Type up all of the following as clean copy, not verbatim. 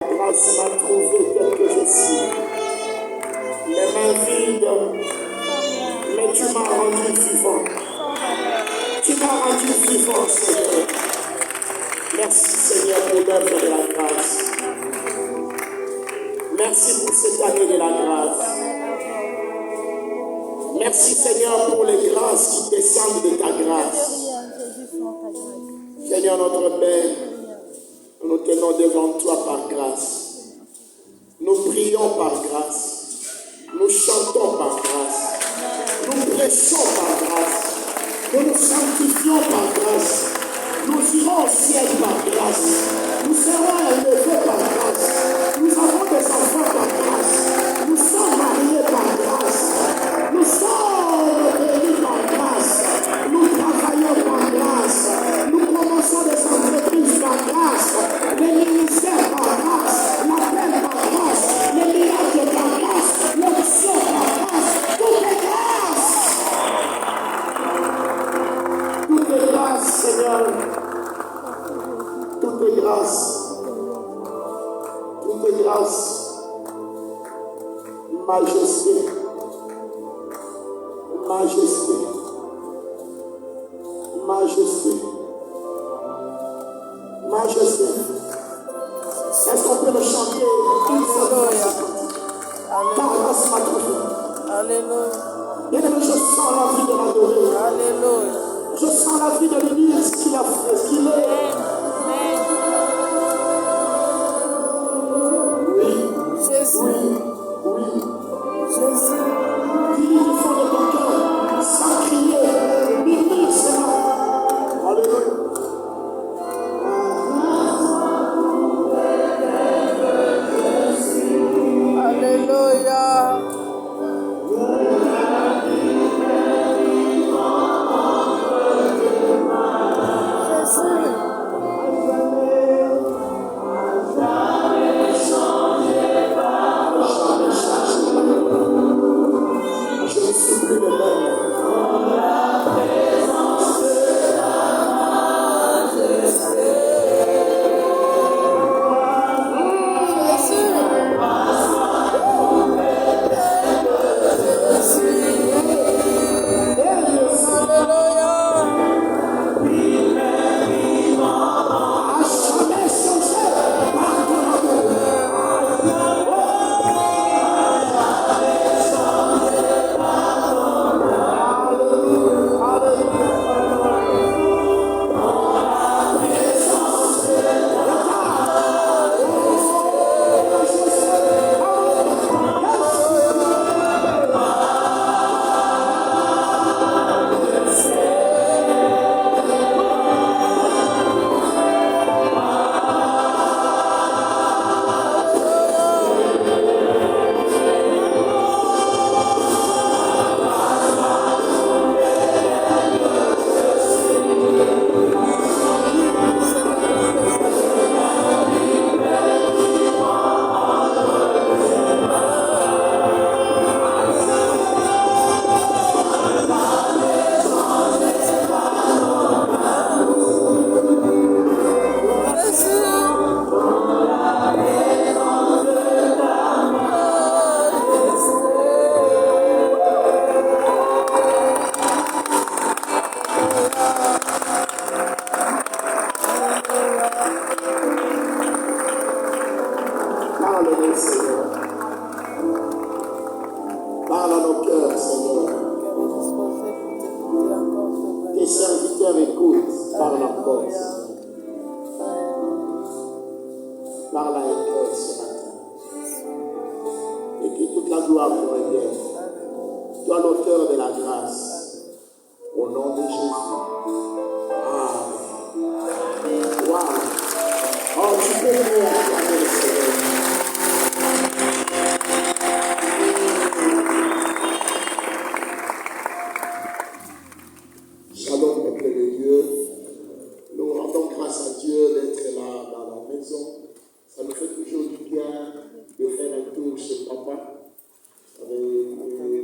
grâce m'a trouvé tel que je suis. Les mains vides, mais tu m'as rendu vivant. Tu m'as rendu vivant, Seigneur. Merci, Seigneur, pour l'œuvre de la grâce. Merci pour cette année de la grâce. Merci, Seigneur, pour les grâces qui descendent de ta grâce. Seigneur, notre Père, nous tenons devant toi par grâce. Nous prions par grâce. Nous chantons par grâce. Nous prêchons par grâce. Nous nous sanctifions par grâce. Nous irons au ciel par grâce. Nous serons élevés par grâce. Nous avons des enfants par grâce. Nous sommes mariés par grâce. Nous sommes bénis par grâce. Nous travaillons par grâce. Nous commençons des entreprises par grâce. Les ministères par grâce. L'appel par grâce. Les miracles par grâce. L'option par grâce. Tout est grâce. Tout est grâce, Seigneur. Tout est grâce. Tout est grâce. Majesté. Majesté. Majesté. Majesté. Est-ce qu'on peut le chanter une seule fois? Ta grâce m'a trouvé. Alléluia. Bien aimé, je sens la vie de l'adorer. Alléluia. Je sens la vie de l'unir, ce qu'il a fait, ce qu'il est. Jésus. Oui. Jésus. Dis du fond de ton cœur, sans crier, murmure cela. Alléluia. Alléluia. Je ne suis plus le même. À jamais changé par ton amour. Parle-nous, Seigneur. Parle à nos cœurs, Seigneur. Tes serviteurs écoutent. Parle encore. Parle à un cœur ce matin. Et que toute la gloire te revienne. Toi, l'auteur de la grâce. Au nom de Jésus. Amen. Wow. Oh, tu peux prier à toi, Seigneur. Shalom, peuple de Dieu. Nous rendons grâce à Dieu d'être là dans la maison. Ça nous fait toujours du bien de faire un tour chez papa. De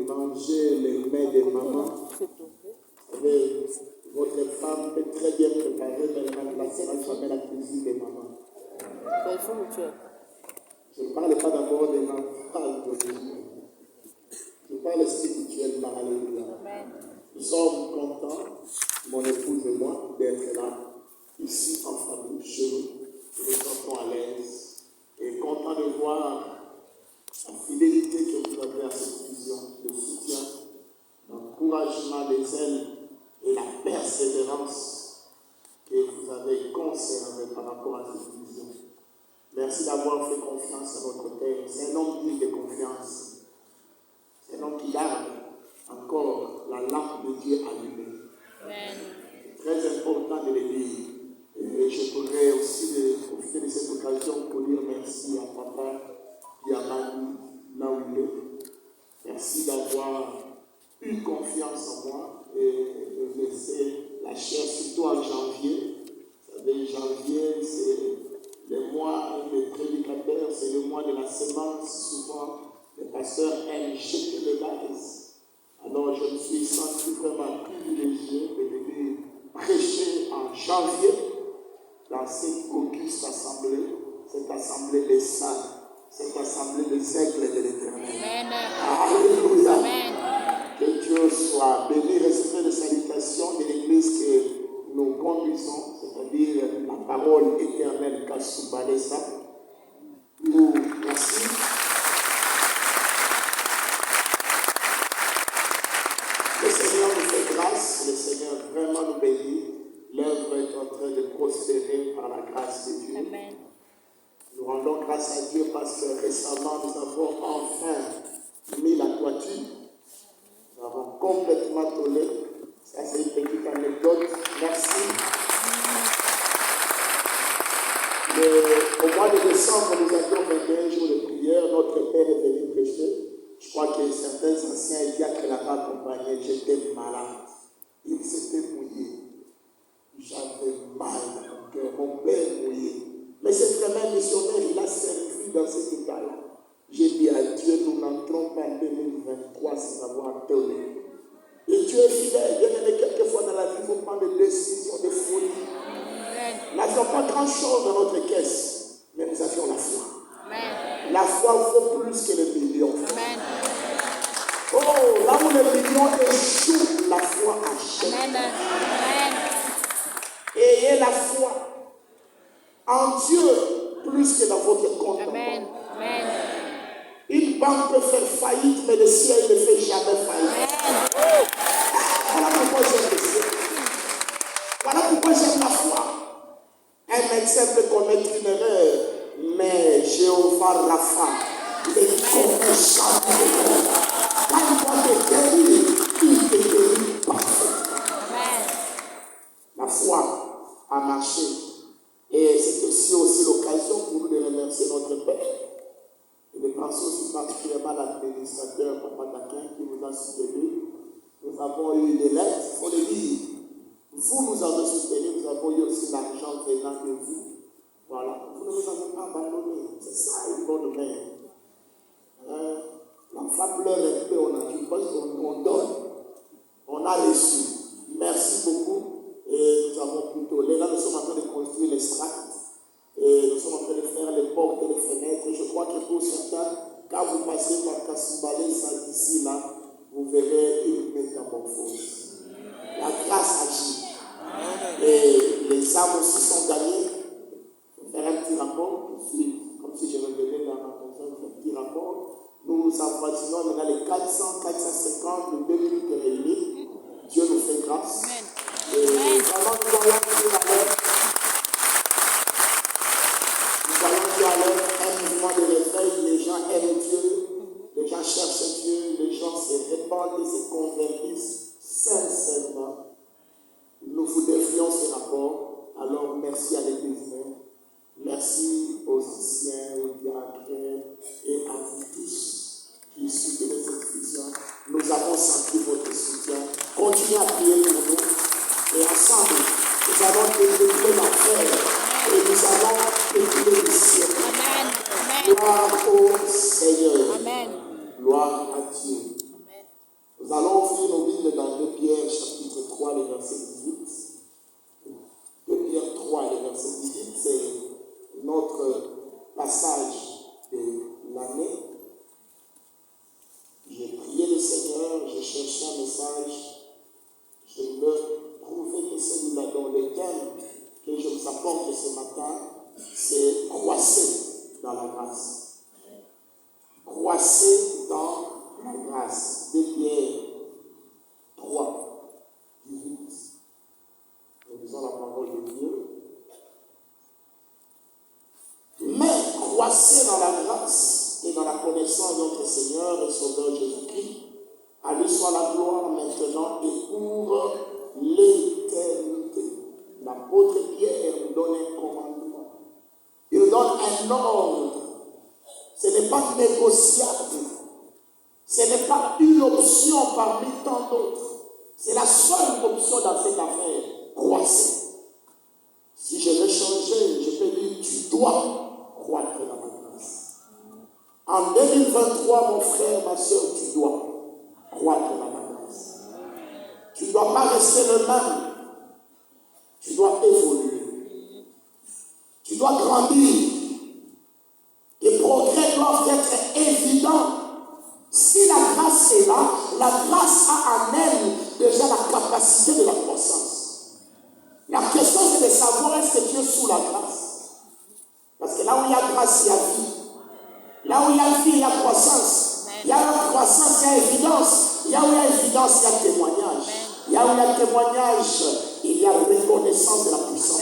manger les mets de maman. Votre femme peut très bien préparer, mais elle remplacera jamais la cuisine de maman. Il faut le tuer. Je ne parle pas d'abord des mentales de Dieu. Je parle spirituellement. Alléluia. Nous sommes contents, mon épouse et moi, d'être là, ici en famille, chez nous. Nous nous sentons à l'aise et contents de voir la fidélité que vous avez à cette vision, le soutien, l'encouragement des ailes et la persévérance que vous avez conservé par rapport à cette vision. Merci d'avoir fait confiance à notre Père. C'est un homme digne de confiance. C'est un homme qui garde encore la lampe de Dieu allumée. C'est très important de le dire. Et je pourrais aussi profiter de cette occasion pour dire merci à papa qui a Manu là où il est. Merci d'avoir eu confiance en moi et de laisser la chair, surtout en janvier. Vous savez, janvier, c'est le mois des prédicateurs, c'est le mois de la semence. Souvent, les pasteurs aiment jeter le gaz. Alors, je me suis senti vraiment privilégié de venir prêcher en janvier dans cette auguste assemblée, cette assemblée des saints, cette assemblée des aigles de l'Éternel. Alléluia. Amen. Que Dieu soit béni. Recevez les salutations de l'église que nous conduisons, c'est-à-dire la parole éternelle Kassubalesa. Nous merci. Le Seigneur nous fait grâce, le Seigneur vraiment nous bénit. L'œuvre est en train de prospérer par la grâce de Dieu. Amen. Nous rendons grâce à Dieu parce que récemment nous avons enfin mis la toiture. Nous avons complètement tourné. Ça, c'est une petite anecdote. Merci. Au mois de décembre, nous avions 21 jours de prière. Notre Père est venu prêcher. Je crois que certains anciens diacres l'avaient accompagné. J'étais malade. Il s'était mouillé. J'avais mal dans mon cœur. Mon père mouillé. Mais ce très même missionnaire, il a servi dans cet état-là. J'ai dit à Dieu, nous n'entrons pas en 2023 sans avoir donné. Et Dieu est fidèle. Il y a quelquefois dans la vie, il faut prendre des décisions de folie. Nous n'avions pas grand-chose dans notre caisse, mais nous avions la foi. Amen. La foi vaut plus que les millions. Amen. Oh, là où les millions échouent, la foi achète. Amen. Ayez la foi en Dieu plus que dans votre compte. Amen. Amen. Une banque peut faire faillite, mais le ciel ne fait jamais faillite. Amen. Voilà pourquoi j'aime le ciel. Voilà pourquoi j'aime la foi. Un médecin peut commettre une erreur, mais Jéhovah Rapha, il est commerçant. Quand il va te guérir, il te guérit parfaitement. La foi a marché. Et c'est aussi l'occasion pour nous de remercier notre Père. Et de penser aussi particulièrement à l'administrateur Papa Daquin qui nous a soutenus. Nous avons eu des lettres, il faut le dire. Vous nous avez soutenus, nous avons eu aussi l'argent venant de vous. Voilà, vous ne nous avez pas abandonnés. C'est ça une bonne mère. L'enfant pleure un peu, on a dit, parce qu'on donne. On a reçu. Merci beaucoup. Et nous avons plutôt. Là, nous sommes en train de construire les strates. Et nous sommes en train de faire les portes et les fenêtres. Et je crois que pour certains, quand vous passez par Kassubalesa d'ici là, vous verrez une métamorphose. La grâce agit. Et les âmes aussi sont gagnées. Je vais faire un petit rapport. Comme si je revenais dans ma maison, un petit rapport. Nous avoisinons maintenant les 400, 450 de 2 cultes réunis. Dieu nous fait grâce. Amen. Et vraiment, nous allons dire à l'heure. Nous allons dire à l'heure un mouvement de réveil. Les gens aiment Dieu. Les gens cherchent Dieu. Les gens se répandent et se convertissent sincèrement. Nous vous défions ce rapport. Alors, merci à l'Église. Merci aux anciens, aux diacres et à vous tous qui soutenez cette vision. Nous avons senti votre soutien. Continuez à prier pour nous. Et ensemble, nous allons développer la paix. Et nous allons développer le ciel. Amen. Gloire au Seigneur. Amen. Gloire à Dieu. Amen. Nous allons ouvrir nos Bibles dans 2 Pierre, chapitre 3, le verset 18. 2 Pierre 3, le verset 18, c'est notre passage de croissez dans la grâce. 2 Pierre 3, 18. Nous lisons la parole de Dieu. Mais croissez dans la grâce et dans la connaissance de notre Seigneur et Sauveur Jésus-Christ. À lui soit la gloire maintenant et pour l'éternité. L'apôtre Pierre nous donne un commandement. Il nous donne un ordre. Ce n'est pas négociable. Ce n'est pas une option parmi tant d'autres. C'est la seule option dans cette affaire. Croissez. Si je veux changer, je peux dire tu dois croître dans ma grâce. En 2023, mon frère, ma soeur, tu dois croître dans ma grâce. Tu ne dois pas rester le même. Tu dois évoluer. Tu dois grandir. Les progrès doivent être évidents. Si la grâce est là, la grâce a en elle déjà la capacité de la croissance. La question c'est de savoir est-ce que tu es sous la grâce. Parce que là où il y a grâce, il y a vie. Là où il y a vie, il y a croissance. Il y a la croissance, il y a évidence. Là où il y a évidence, il y a témoignage. Là où il y a témoignage, il y a reconnaissance de la puissance.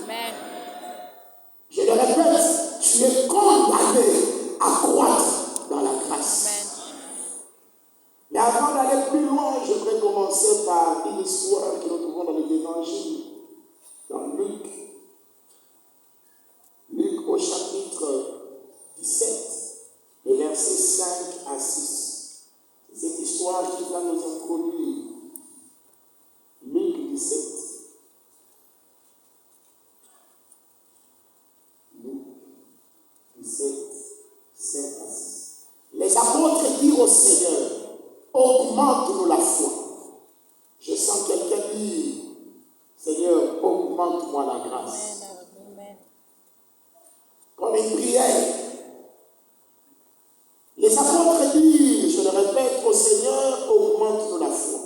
Amen. Je le répète, tu es condamné à croître dans la grâce. Amen. Mais avant d'aller plus loin, je voudrais commencer par une histoire que nous trouvons dans les évangiles, dans Luc. Luc au chapitre 17, les versets 5 à 6. C'est cette histoire qui va nous introduire. Luc 17. Luc 17, 5 à 6. Les apôtres dirent au Seigneur, augmente-nous la foi. Je sens quelqu'un dire, Seigneur, augmente-moi la grâce. Amen. Comme une prière. Les apôtres disent, je le répète, au Seigneur, augmente-nous la foi.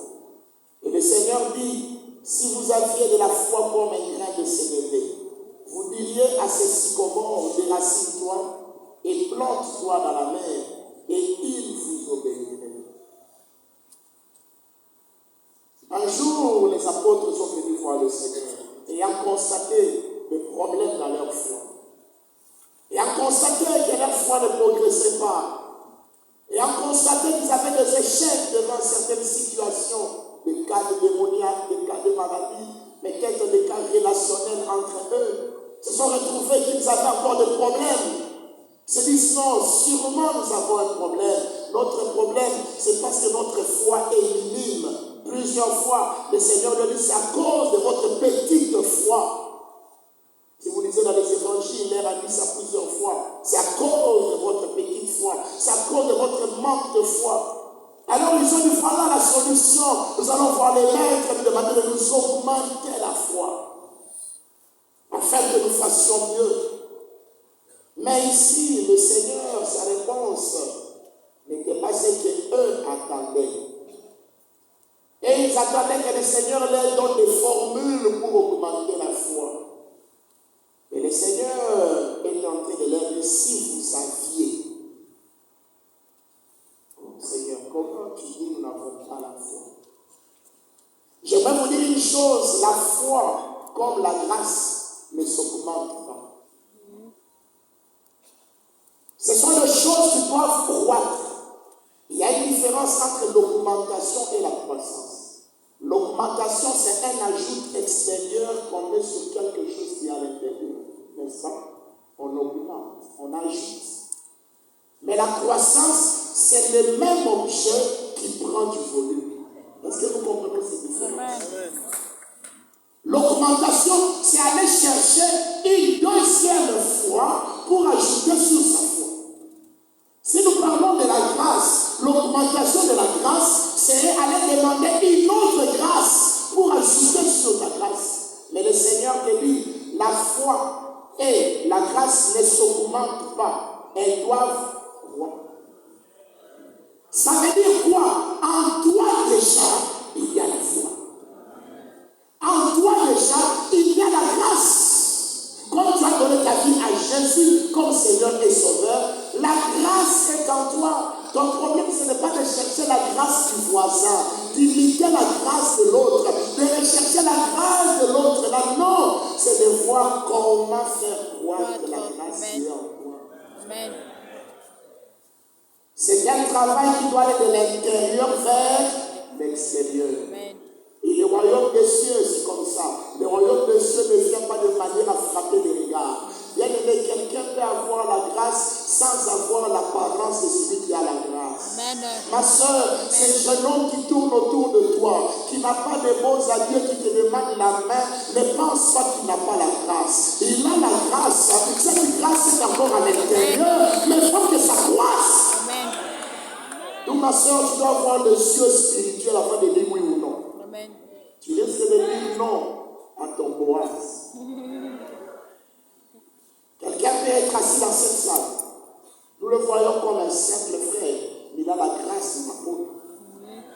Et le Seigneur dit, si vous aviez de la foi comme un grain de sénévé, vous diriez à ces sycomores, déracine-toi et plante-toi dans la mer, et il vous obéirait. Un jour, les apôtres sont venus voir le Seigneur, ayant constaté des problèmes dans leur foi. Ayant constaté que leur foi ne progressait pas. Ayant constaté qu'ils avaient des échecs devant certaines situations, des cas de démoniaque, des cas de maladie, peut-être des cas relationnels entre eux, se sont retrouvés qu'ils avaient encore des problèmes. Se disent non, sûrement nous avons un problème. Notre problème, c'est parce que notre foi est minime. Plusieurs fois, le Seigneur leur dit, c'est à cause de votre petite foi. Si vous lisez dans les évangiles, il a dit ça plusieurs fois. C'est à cause de votre petite foi. C'est à cause de votre manque de foi. Alors ils ont dit, voilà la solution. Nous allons voir les maîtres et nous demander de nous augmenter la foi. Afin que nous fassions mieux. Mais ici, le Seigneur, sa réponse n'était pas ce qu'eux attendaient. Et ils attendaient que le Seigneur leur donne des formules pour augmenter la foi. Et le Seigneur est en train de leur dire, si vous aviez, oh Seigneur, comment tu dis nous n'avons pas la foi? J'aimerais vous dire une chose, la foi, comme la grâce, ne s'augmente pas. Ce sont des choses qui doivent croître. Il y a une différence entre l'augmentation et la croissance. L'augmentation, c'est un ajout extérieur qu'on met sur quelque chose qui est à l'intérieur. N'est-ce pas? On augmente, on ajoute. Mais la croissance, c'est le même objet qui prend du volume. Est-ce que vous comprenez cette différence? L'augmentation, c'est aller chercher une deuxième foi pour ajouter sur sa foi. Si nous parlons de la grâce, l'augmentation de la grâce, c'est aller demander une autre grâce pour ajouter sur ta grâce. Mais le Seigneur te dit, la foi et la grâce ne s'augmentent pas. Elles doivent croître. Ça veut dire quoi? En toi déjà, il y a la foi. En toi déjà, il y a la grâce. Quand tu as donné ta vie à Jésus comme Seigneur et Sauveur, La grâce est en toi. Ton problème, ce n'est pas de chercher la grâce du voisin, d'imiter la grâce de l'autre, de rechercher la grâce de l'autre. Là, non, c'est de voir comment faire croître la grâce qui est en toi. Amen. C'est un travail qui doit aller de l'intérieur vers l'extérieur. Amen. Et le royaume des cieux, c'est comme ça. Le royaume des cieux ne vient pas de manière à frapper les regards. Bien aimé, quelqu'un peut avoir la grâce sans avoir l'apparence de celui qui a la grâce. Amen. Ma soeur, c'est un jeune homme qui tourne autour de toi, qui n'a pas de mots à dire, qui te demande la main. Ne pense pas qu'il n'a pas la grâce. Il a la grâce. Cette grâce est encore à l'intérieur, mais il faut que ça croisse. Amen. Donc ma soeur, tu dois avoir le cieux spirituel avant de dire oui ou non. Amen. Tu risques de dire non à ton Boaz. Quelqu'un peut être assis dans cette salle. Nous le voyons comme un simple frère. Il a la grâce de l'apôtre.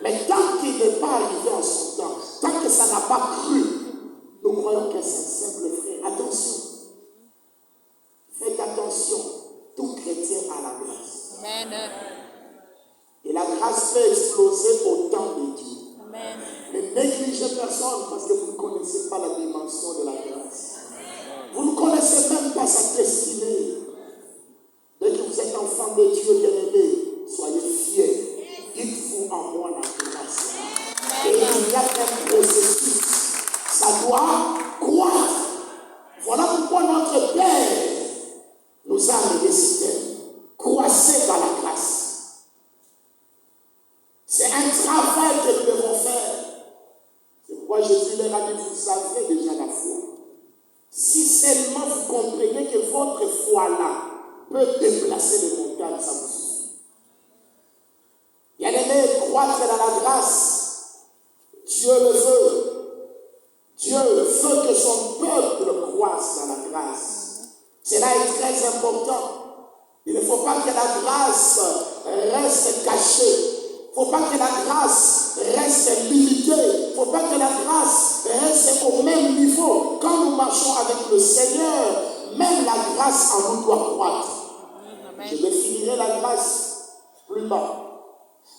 Mais tant qu'il n'est pas arrivé en son temps, tant que ça n'a pas cru, nous croyons que c'est un simple frère. Attention. Faites attention. Tout chrétien a la grâce. Amen. Et la grâce peut exploser au temps de Dieu. Amen. Ne négligez personne parce que vous ne connaissez pas la dimension de la grâce. Vous ne connaissez même pas sa destinée. Dès que vous êtes enfant de Dieu bien-aimé, soyez fiers. Dites-vous en moi la grâce. Et il y a un processus. Ça doit croître. Voilà pourquoi notre Père nous a nécessité. Croissez dans la grâce. C'est un travail que nous devons faire. C'est pourquoi Jésus leur a dit, vous avez déjà la foi. Si seulement vous comprenez que votre foi-là peut déplacer les montagnes, ça vous suffit. Bien-aimé, croître dans la grâce. Dieu le veut. Dieu veut que son peuple croisse dans la grâce. Cela est très important. Il ne faut pas que la grâce reste cachée. Il ne faut pas que la grâce reste limitée. Il ne faut pas que la grâce reste au même niveau. Quand nous marchons avec le Seigneur, même la grâce en nous doit croître. Amen. Je définirai la grâce plus bas.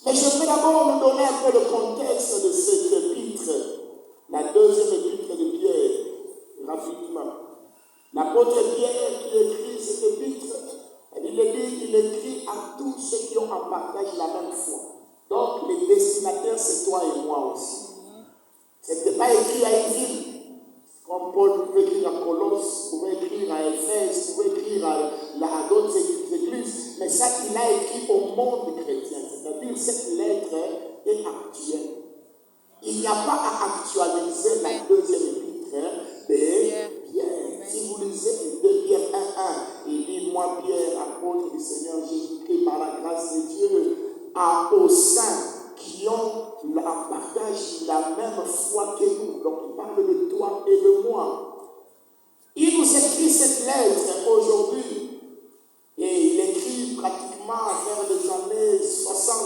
Mais je vais d'abord nous donner un peu le contexte de cette épître, la deuxième épître de Pierre, rapidement. L'apôtre Pierre qui écrit cette épître, il écrit à tous ceux qui ont en partage la même foi. Donc, les destinataires, c'est toi et moi aussi. Ce n'était pas écrit à une ville. Comme Paul pouvait écrire à Colosse, pouvait écrire à Éphèse, pouvait écrire à d'autres églises. Mais ça, il a écrit au monde chrétien. C'est-à-dire, cette lettre est actuelle. Il n'y a pas à actualiser la deuxième épître de Pierre. Si vous lisez 2 Pierre 1:1, il dit, moi, Pierre, apôtre du Seigneur Jésus-Christ, par la grâce de Dieu, aux saints qui ont la partage la même foi que nous. Donc il parle de toi et de moi. Il nous écrit cette lettre aujourd'hui et il écrit pratiquement vers les années 60,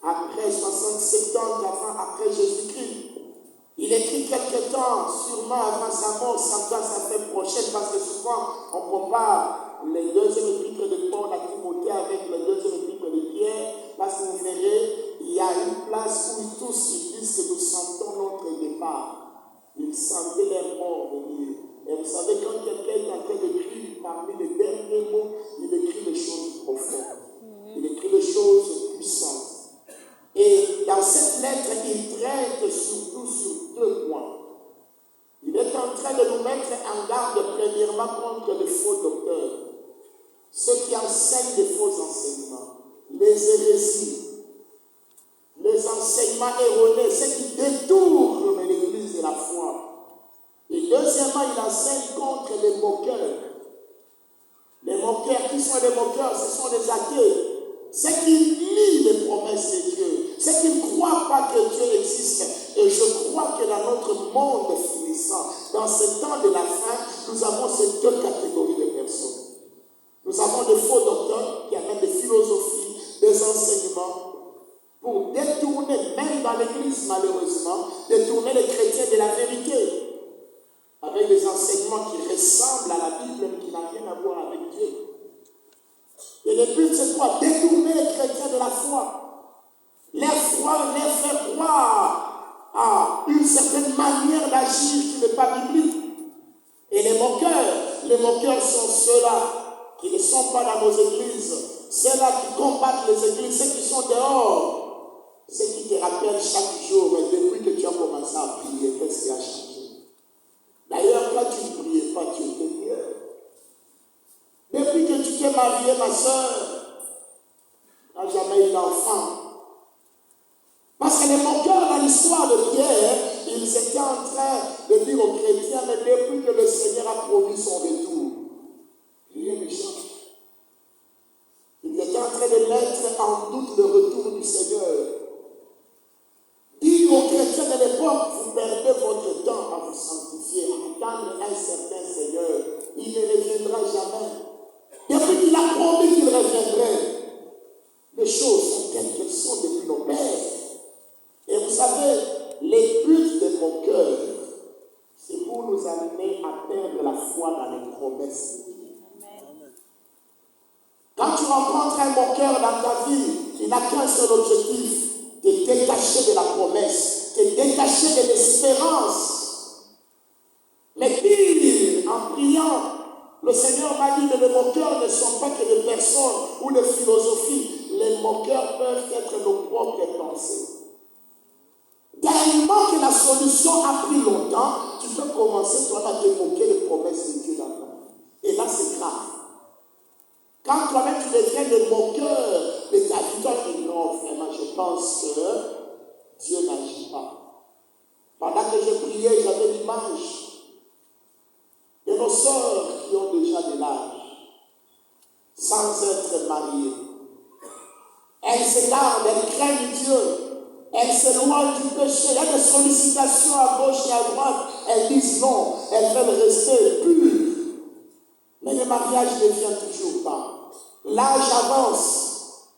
après 60, 70, après Jésus-Christ. Il écrit quelque temps, sûrement avant sa mort, sans doute sa fin prochaine, parce que souvent on compare les deuxièmes épîtres de Paul à Timothée avec les deuxièmes épîtres de Pierre, parce que vous verrez, il y a une place où tous ils disent que nous sentons notre départ. Ils sentaient leur mort venir. Et vous savez, quand quelqu'un est en train d'écrire parmi les derniers mots, il écrit des choses profondes. Il écrit des choses puissantes. Et dans cette lettre, il traite surtout sur 2 points. Il est en train de nous mettre en garde premièrement contre les faux docteurs, ceux qui enseignent des faux enseignements, les hérésies, les enseignements erronés, ceux qui détournent l'église de la foi. Et deuxièmement, il enseigne contre les moqueurs. Les moqueurs, qui sont les moqueurs? Ce sont les athées. Ceux qui nient les promesses de Dieu, ceux qui ne croient pas que Dieu existe. Et je crois que dans notre monde finissant, dans ce temps de la fin, nous avons ces 2 catégories de personnes. Nous avons des faux docteurs qui amènent des philosophies, des enseignements pour détourner, même dans l'église malheureusement, détourner les chrétiens de la vérité avec des enseignements qui ressemblent à la Bible mais qui n'ont rien à voir avec Dieu. Et le but, c'est quoi? Détourner les chrétiens de la foi. Les faire croire à une certaine manière d'agir qui n'est pas biblique. Et les moqueurs sont ceux-là qui ne sont pas dans nos églises, ceux-là qui combattent les églises, ceux qui sont dehors, ceux qui te rappellent chaque jour, mais depuis que tu as commencé à prier, qu'est-ce qui a changé? D'ailleurs, quand tu ne priais pas, tu étais mieux. Depuis que tu t'es mariée, ma soeur, tu n'as jamais eu d'enfant. Parce que les moqueurs dans l'histoire de Pierre, ils étaient en train de dire aux chrétiens, mais depuis que le Seigneur a promis son retour, rien ne change. Ils étaient en train de mettre en doute le retour du Seigneur. Dire aux chrétiens de l'époque, vous perdez votre temps à vous sanctifier, à attendre un certain Seigneur. Il ne reviendra jamais. Depuis qu'il a promis qu'il reviendrait, les choses sont telles qu'elles sont depuis nos pères. Et vous savez, les buts de mon cœur, c'est pour nous amener à perdre la foi dans les promesses. Amen. Quand tu rencontres un moqueur dans ta vie, il n'a qu'un seul objectif, te détacher de la promesse, te détacher de l'espérance. Mais pire, en priant, le Seigneur m'a dit que les moqueurs ne sont pas que des personnes ou des philosophies. Les moqueurs peuvent être nos propres pensées. Tellement que la solution a pris longtemps, tu peux commencer toi à te moquer les promesses de Dieu dans ta vie. Et là, c'est grave. Quand toi-même tu deviens le moqueur de ta vie, toi tu dis non, vraiment, je pense que Dieu n'agit pas. Pendant que je priais, j'avais l'image de nos sœurs qui ont déjà de l'âge, sans être mariées. Elles se gardent, elles craignent Dieu. Elles s'éloignent du péché. Il y a des sollicitations à gauche et à droite. Elles disent non. Elles veulent rester pures. Mais le mariage ne vient toujours pas. L'âge avance.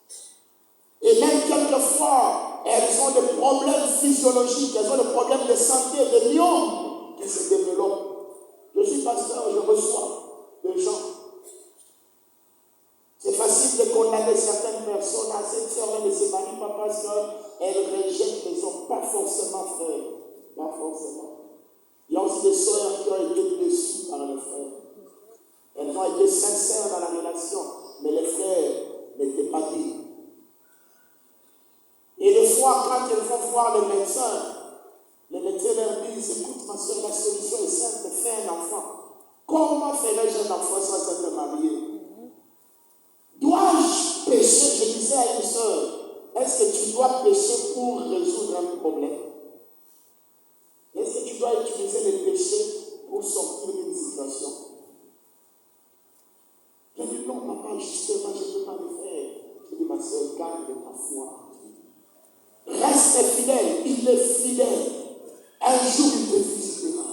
Et même quelquefois, elles ont des problèmes physiologiques. Elles ont des problèmes de santé, des myomes qui se développent. Je suis pasteur, je reçois des gens. C'est facile de condamner certaines personnes à cette sœur ne se marie pas parce qu'elles rejettent les hommes, pas forcément frères, pas forcément. Il y a aussi des sœurs qui ont été déçues par les frères. Elles ont été sincères dans la relation, mais les frères n'étaient pas dignes. Et des fois, quand elles vont voir le médecin leur dit, écoute ma soeur, la solution est simple, fais un enfant. Comment ferais-je un enfant sans être marié? Dois-je pécher? Je disais à une soeur, est-ce que tu dois pécher pour résoudre un problème? Est-ce que tu dois utiliser le péché pour sortir d'une situation? Je dis non, papa, justement, je ne peux pas le faire. Je dis, ma soeur, garde ta foi. Reste fidèle, il est fidèle. Un jour, il te visitera.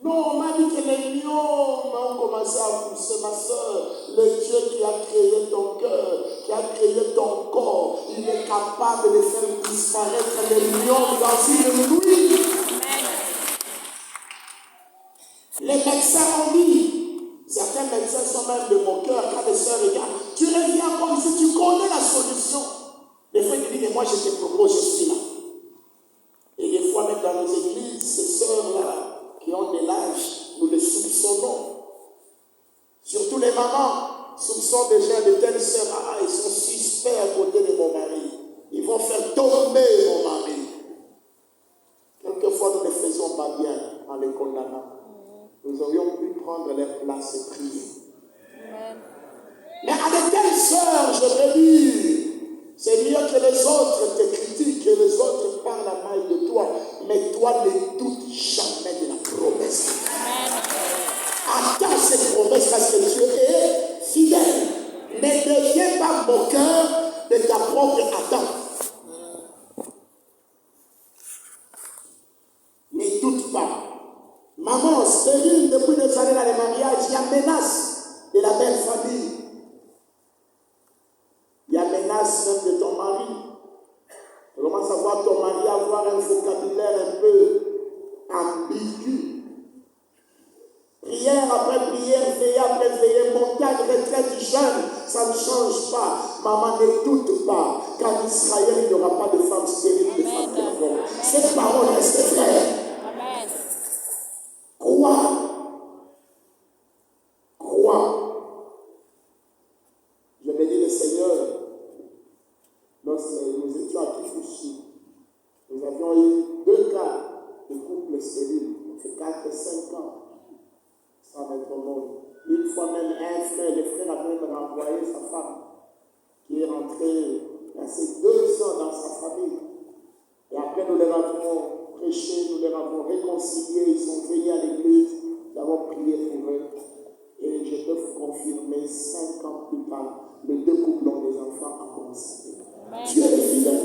Non, on m'a dit que les lions ont commencé à pousser, ma soeur. Le Dieu qui a créé ton cœur, qui a créé ton corps, il est capable de faire disparaître les lions dans une nuit. Les médecins ont dit, certains médecins sont même de moqueurs quand les sœurs regardent. Tu reviens comme si tu connais la solution. Des fois, ils disent, mais moi je te propose, je suis là. Et des fois, même dans nos églises, ces sœurs-là, qui ont de l'âge, nous les soupçonnons. Surtout les mamans soupçonnent déjà de telles sœurs. Ah, ils sont suspects à côté de mon mari. Ils vont faire tomber mon mari. Quelquefois, nous ne faisons pas bien en les condamnant. Nous aurions pu prendre leur place et prier. Mais à de telles sœurs, je veux dire, c'est mieux que les autres te critiquent, que les autres parlent à mal de toi. Mais toi, ne doute jamais de la promesse. Attends cette promesse parce que Dieu est fidèle. Ne deviens pas moqueur de ta propre attente. Ne doute pas. Maman, stérile depuis des années dans les mariages, il y a menace de la belle famille. Il y a menace même de ton mari. Tu commences à voir ton mari avoir un vocabulaire un peu ambigu. Prière après prière, veillée après veillée, montagne, retraite du jeûne. ça ne change pas. Maman, ne doute pas qu'en Israël, il n'y aura pas de femmes stériles, de femmes pervers. Cette parole reste vraie. Amen. Crois. Crois. Je me dis, le Seigneur, lorsque nous étions à Kifouchi, nous avions eu 2 cas de couple stérile, c'est 4 et 5 ans, sans mettre au monde. Une fois même, le frère a même renvoyé sa femme, qui est rentrée, passé 2 ans dans sa famille. Et après, nous les avons prêchés, nous les avons réconciliés, ils sont venus à l'église, nous avons prié pour eux. Et je peux vous confirmer, 5 ans plus tard, les 2 couples ont des enfants à constater. Dieu est fidèle.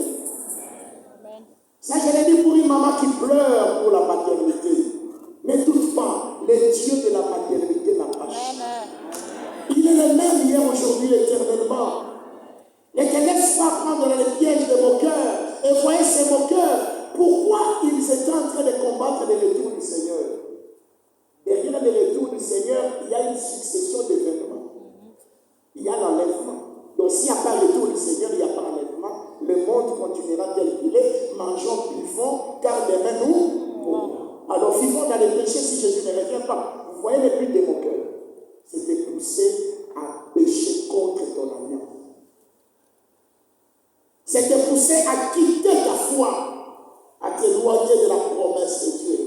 Amen. Ça, je l'ai dit pour une maman qui pleure pour la maternité. Ne doute pas, le Dieu de la maternité n'a pas changé. Il est le même hier, aujourd'hui, éternellement. Ne te laisse pas prendre dans les pièges de moqueurs. Et voyez ces moqueurs, pourquoi ils étaient en train de combattre le retour du Seigneur? Derrière le retour du Seigneur, il y a une succession d'événements. Il y a l'enlèvement. Donc s'il n'y a pas le retour du Seigneur, il n'y a pas l'enlèvement. Le monde continuera tel qu'il est, mangeons, buvons, car demain nous mourrons. Alors vivons dans les péchés si Jésus ne revient pas. Vous voyez le but des moqueurs, c'est de pousser à pécher contre ton alliance. C'est de pousser à quitter ta foi, à t'éloigner de la promesse de Dieu.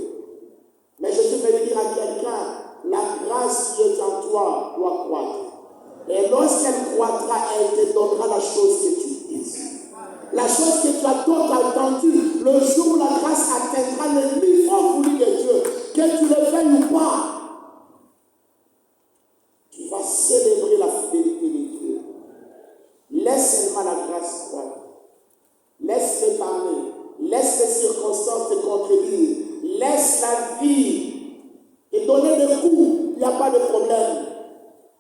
Mais je veux dire à quelqu'un, la grâce qui est en toi doit croître. Et lorsqu'elle croîtra, elle te donnera la chose que tu dis. La chose que tu as tant attendue, le jour où la grâce atteindra le niveau voulu de Dieu, que tu le veuilles ou pas, tu vas célébrer la fidélité de Dieu. Laisse seulement la grâce croître. Laisse-les parler. Laisse les circonstances te contredire. Laisse la vie te donner des coups. Il n'y a pas de problème.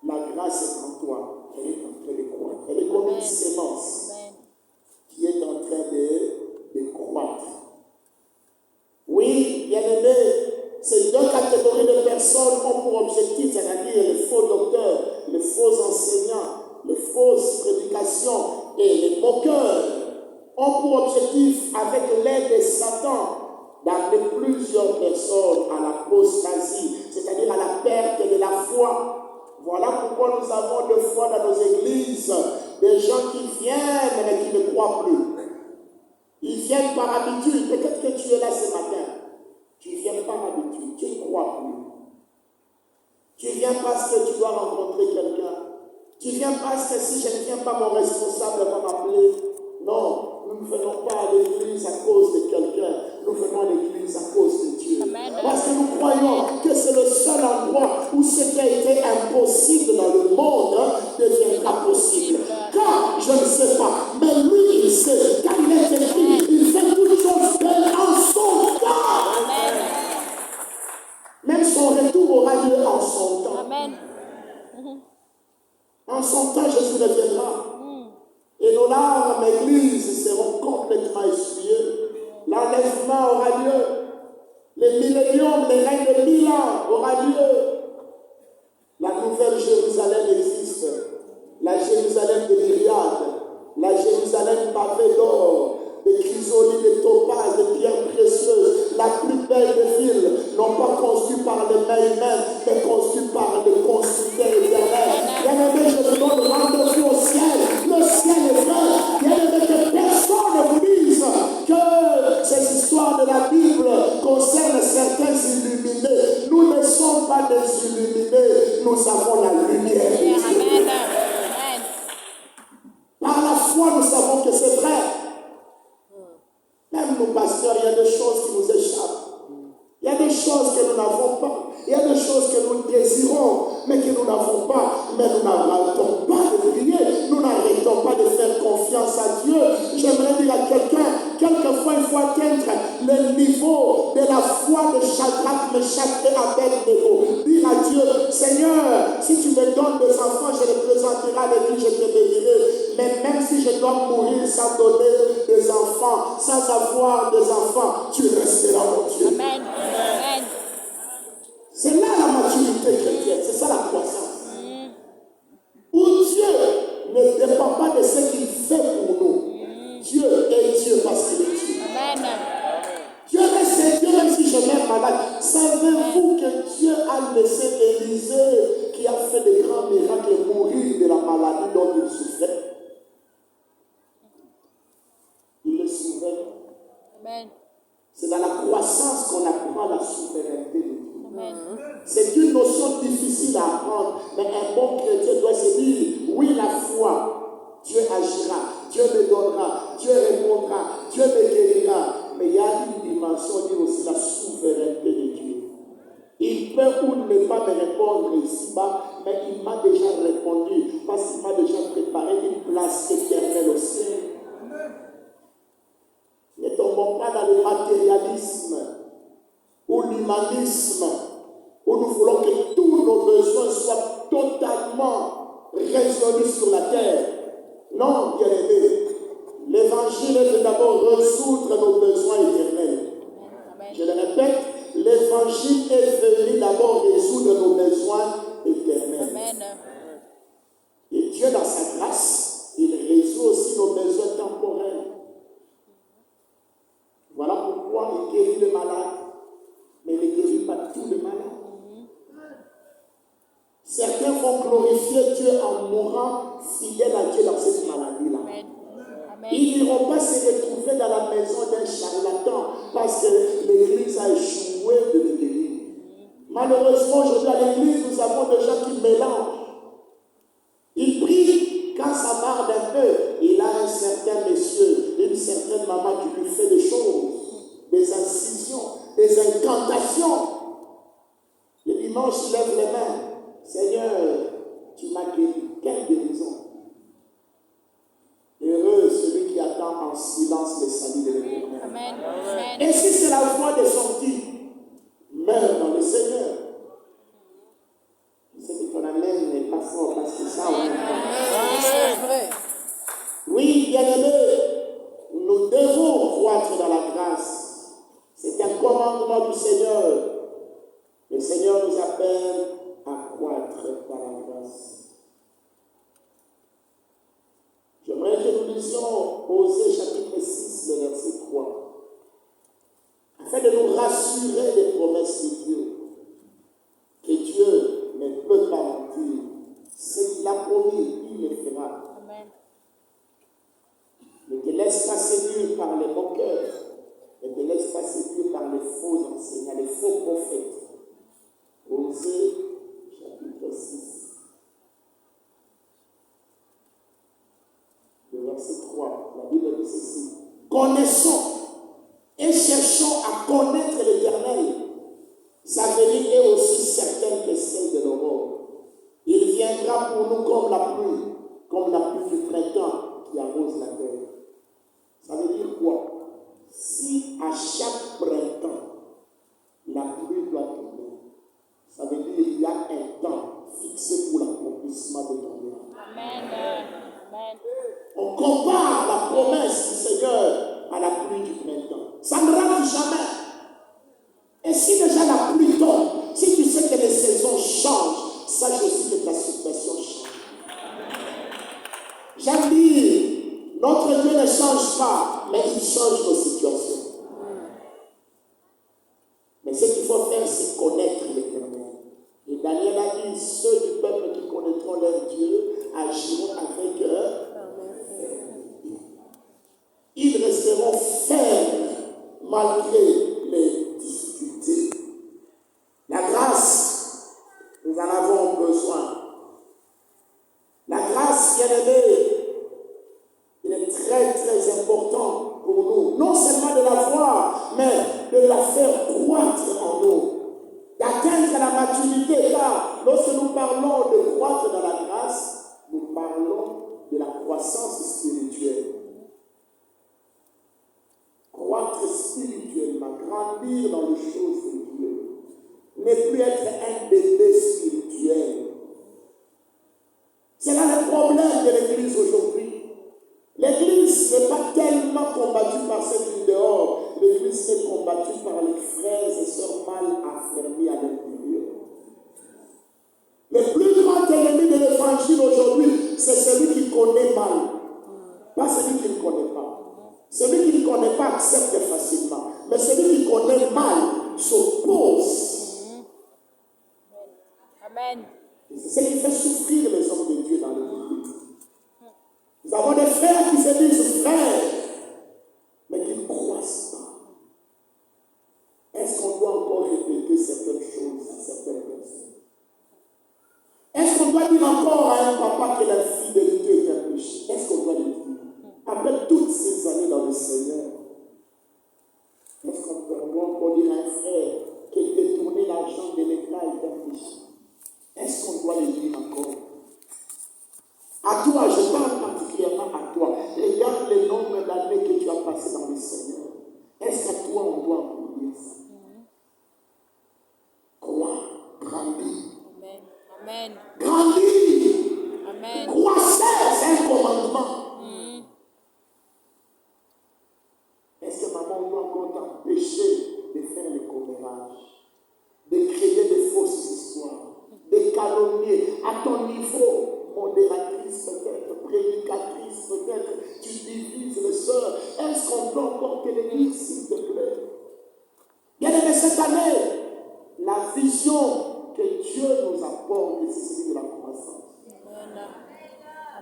La grâce est en toi. Elle est en train de croître. Elle est comme une sémence qui est en train de croître. Oui, bien aimé, ces 2 catégories de personnes ont pour objectif, c'est-à-dire les faux docteurs, les faux enseignants, les fausses prédications et les moqueurs, ont pour objectif, avec l'aide de Satan, d'amener plusieurs personnes à l'apostasie, c'est-à-dire à la perte de la foi. Voilà pourquoi nous avons de foi dans nos églises des gens qui viennent mais qui ne croient plus. Ils viennent par habitude. Peut-être que tu es là ce matin. Tu viens par habitude. Tu ne crois plus. Tu viens parce que tu dois rencontrer quelqu'un. Tu viens parce que si je ne viens pas, mon responsable va m'appeler. Non. Nous ne venons pas à l'église à cause de quelqu'un. Nous venons à l'église à cause de Dieu. Amen. Parce que nous croyons que c'est le seul endroit où ce qui a été impossible dans le monde deviendra possible. Quand je ne sais pas, mais lui il sait. Car il est écrit, il fait toutes choses belles en son temps. Même son retour aura lieu en son temps. Amen. En son temps, Jésus reviendra. Et nos larmes, églises, seront complètement essuyées. L'enlèvement aura lieu. Le millénium, le règne de 1000 ans aura lieu. La nouvelle Jérusalem existe. La Jérusalem de Myriade. La Jérusalem pavée d'or, de chrysolite, de topaz, de pierres précieuses. La plus belle des villes, non pas construite par les mains humaines, mais construite par le constructeur éternel. Bien-aimé, je vous donne rendez-vous au ciel. Le ciel est vrai. Bien-aimé, que personne ne vous dise que ces histoires de la Bible concernent certains illuminés. Nous ne sommes pas des illuminés, nous avons la lumière de Dieu. Amen. Par la foi, nous savons que c'est vrai. Même nous, pasteurs, il y a des choses qui nous échappent. Il y a des choses que nous n'avons pas. Il y a des choses que nous désirons, mais que nous n'avons pas. Mais nous n'arrêtons pas de prier. Nous n'arrêtons pas de faire confiance à Dieu. J'aimerais dire à quelqu'un, quelquefois il faut atteindre le niveau de la foi de Shadrach, Meshach et Abednego. Dire à Dieu, Seigneur, si tu me donnes des enfants, je les présenterai à l'église, je te bénirai. Mais même si je dois mourir sans donner des enfants, sans avoir des enfants, tu resteras mon Dieu. Amen. Amen. C'est là la maturité chrétienne, c'est ça la croissance. Où Dieu de ce qu'il fait pour nous. Dieu est Dieu parce qu'il est Dieu. Amen. Dieu reste Dieu même si je mets malade. Savez-vous que Dieu a laissé Élisée qui a fait de grands miracles mourir de la maladie dont il souffrait? Il le souverain. Amen. C'est dans la croissance qu'on apprend la souveraineté de Dieu. Amen. C'est une notion difficile à apprendre, mais un bon chrétien doit se dire, oui, la foi, Dieu agira, Dieu me donnera, Dieu répondra, Dieu me guérira. Mais il y a une dimension, dit aussi la souveraineté de Dieu. Il peut ou ne pas me répondre ici-bas, mais il m'a déjà répondu, parce qu'il m'a déjà préparé une place éternelle au ciel. Ne tombons pas dans le matérialisme ou l'humanisme, où nous voulons que tous nos besoins soient totalement résolus sur la terre. Non, bien-aimés, l'évangile est d'abord résoudre nos besoins éternels. Amen. Je le répète, l'évangile est venu d'abord résoudre nos besoins éternels. Amen. Et Dieu, dans sa grâce, il résout aussi nos besoins temporels. Voilà pourquoi il guérit les malades, mais il ne guérit pas tous les malades. Certains vont glorifier Dieu en mourant fidèles à Dieu dans cette maladie-là. Amen. Amen. Ils n'iront pas se retrouver dans la maison d'un charlatan parce que l'Église a échoué de les guérir. Malheureusement, aujourd'hui à l'Église, nous avons des gens qui mélangent. Ils prient quand ça marde un peu. Il a un certain monsieur, une certaine maman qui lui fait des choses, des incisions, des incantations. Le dimanche, il lève les mains. Seigneur, tu m'as guéri. Quelle guérison! Heureux celui qui attend en silence le salut de l'Éternel. Amen. Amen. Et si c'est la voix de sortie, meurs dans le Seigneur. C'est que ton amen n'est pas fort parce que ça, C'est vrai. oui, bien-aimés, nous devons croître dans la grâce. C'est un commandement du Seigneur. Le Seigneur nous appelle à croître dans la grâce. J'aimerais que nous lisions Osée chapitre 6, le verset 3, afin de nous rassurer des promesses de Dieu, que Dieu ne peut pas mentir. Ce qu'il a promis, il le fera. Amen. Ne te laisse pas séduire par les moqueurs, ne te laisse pas séduire par les faux enseignants, les faux prophètes. Osée chapitre 6. Le verset 3, la Bible dit ceci. Connaissons et cherchons à connaître l'Éternel. Sa venue est aussi certaine que celle de l'aurore. Il viendra pour nous comme la pluie du printemps qui arrose la terre. Ça veut dire quoi? Si à chaque printemps, la pluie doit tomber, ça veut dire qu'il y a un temps fixé pour l'accomplissement de ton œuvre. Amen. Amen. On compare la promesse du Seigneur à la pluie du printemps. Ça ne rate jamais. Et si déjà la pluie tombe, si tu sais que les saisons changent, sache aussi que ta situation change. J'aime dire, notre Dieu ne change pas, mais il change nos situations. Mais ce qu'il faut faire, c'est connaître l'Éternel. Et Daniel a dit, ceux du peuple qui connaîtront leur Dieu agiront avec eux. Ils resteront fermes malgré les difficultés. La grâce, nous en avons besoin. La grâce, bien-aimée, il est très très important pour nous. Non seulement de la voir, mais de la faire croître en nous. D'atteindre la maturité, car lorsque nous parlons de croître dans la grâce, nous parlons de la croissance spirituelle. Croître spirituellement, grandir dans les choses de Dieu, ne plus être un bébé spirituel. C'est là le problème de l'Église aujourd'hui. L'Église n'est pas tellement combattue par ceux qui sont dehors. L'Église est combattue par les frères et sœurs mal affermis à l'intérieur. Le plus grand ennemi de l'Évangile aujourd'hui, c'est celui qui connaît mal. des frères qui se disent frères, mais qui ne croissent pas. Est-ce qu'on doit encore répéter certaines choses à certaines personnes? Est-ce qu'on doit dire encore à un papa que la fidélité est un péché? Est-ce qu'on doit le dire? Après toutes ces années dans le Seigneur, est-ce qu'on doit encore dire à un frère que détourner l'argent de l'État est un péché? Est-ce qu'on doit le dire encore? À toi, je parle particulièrement à toi. Regarde le nombre d'années que tu as passé dans le Seigneur. Est-ce qu'à toi, on doit encore dire ça? Crois, grandis. Amen. Amen. Grandis. Amen. Croissez, c'est un commandement. Est-ce que maman doit encore t'empêcher de faire les commérages, de créer des fausses histoires, de calomnier à ton niveau, modératrice peut-être, prédicatrice peut-être, tu divises les sœurs. Est-ce qu'on peut encore te le dire, s'il te plaît? Bien aimé, cette année, la vision que Dieu nous apporte, c'est celui de la croissance.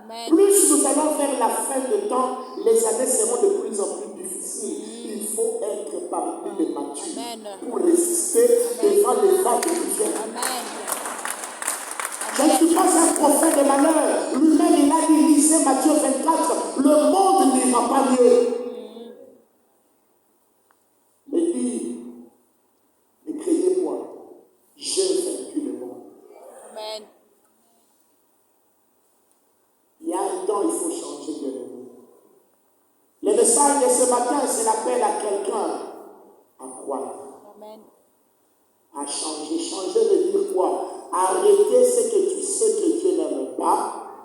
Amen. Plus nous allons vers la fin de temps, les années seront de plus en plus difficiles. Il faut être parmi les matures pour résister devant les vagues du ciel. Je ne suis pas un prophète de malheur. Lui-même, il a dit, lisez Matthieu 24, le monde n'ira pas mieux. Mais dit, mais créez-moi, j'ai vaincu le monde. Amen. Il y a un temps, il faut changer de vie. Le message de ce matin, c'est l'appel à quelqu'un à croire, à changer. Changer veut dire quoi? Arrêter ce que tu sais que Dieu n'aime pas